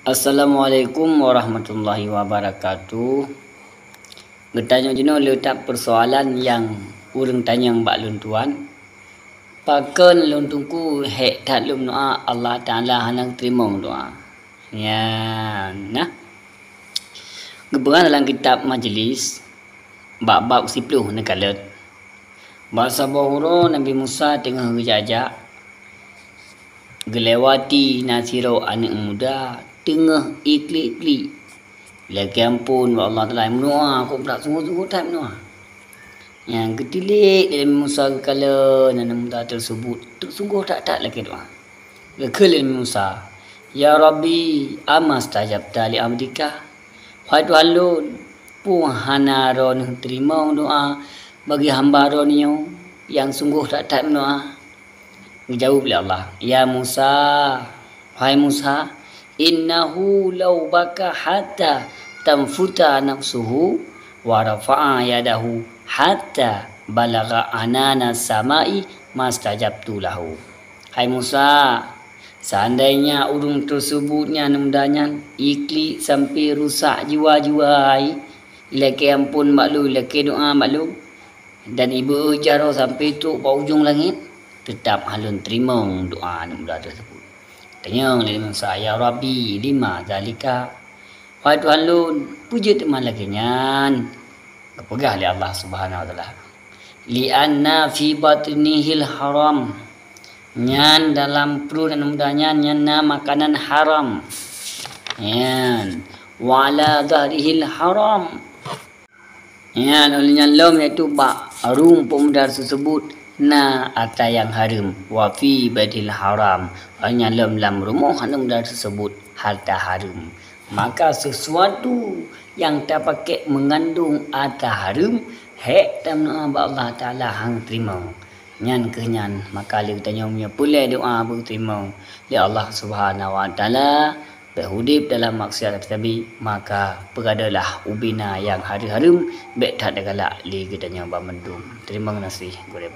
Assalamualaikum warahmatullahi wabarakatuh. Bertanya jenuh letak persoalan yang urang tanya mbak lun tuan. Pakan lun tungku hek tak lum doa Allah Taala hanang terima doa. Ya, nah. Geberan dalam kitab majlis bab 10 nekalet. Bahasa Bahuro Nabi Musa tengah berjajak gelewati nasiro anak muda tengah ikli-ikli. Lagi ampun Allah Taala menua aku berak sungguh-sungguh tak menua. Yang ketilik dalam Musa kala anak muda tersebut sungguh tak lagi doa. Lekal Musa, ya Rabbi amastajabta li abdika. Hai Tuhan lun, puhana ron terima doa bagi hamba ron yang sungguh tak menua. Dijawab oleh Allah, ya Musa, hai Musa, innahu law baka hatta tamfuta nafsuhu wa rafa'a yadahu hatta balagha anana samai mastajabtu lahu. Hai Musa, seandainya urung tersebutnya namudanya ikli sampai rusak jiwa-jiwa laki ampun maklum, laki doa maklum, dan ibu jaro sampai tu ke ujung langit, tetap halun terima doa muda tersebut. Tanya oleh Musa, ya Rabbi lima zalika. Wahai Tuhan lun, puji teman lagi nyan. Kepegah oleh Allah Subhanahu wa taala. Li'anna fi batnihil haram. Nyan dalam perut dan mudanya nyan makanan haram. Nyan wala dhahrihil haram. Nyan olehnya lom iaitu bak arum pemuda tersebut na ata yang haram wa fi badil haram, hanya lam rumah pemuda tersebut harta haram. Maka sesuatu yang tak pakai mengandung ata haram hek tamna Allah Taala hang terima. Nyan kenyan maka li tanya punya pulai doa berterima li Allah Subhanahu wa taala berhudip dalam maksiat tetapi maka beradalah ubina yang harum bek tak ada galak li kita nyoba mendung. Terima kasih kepada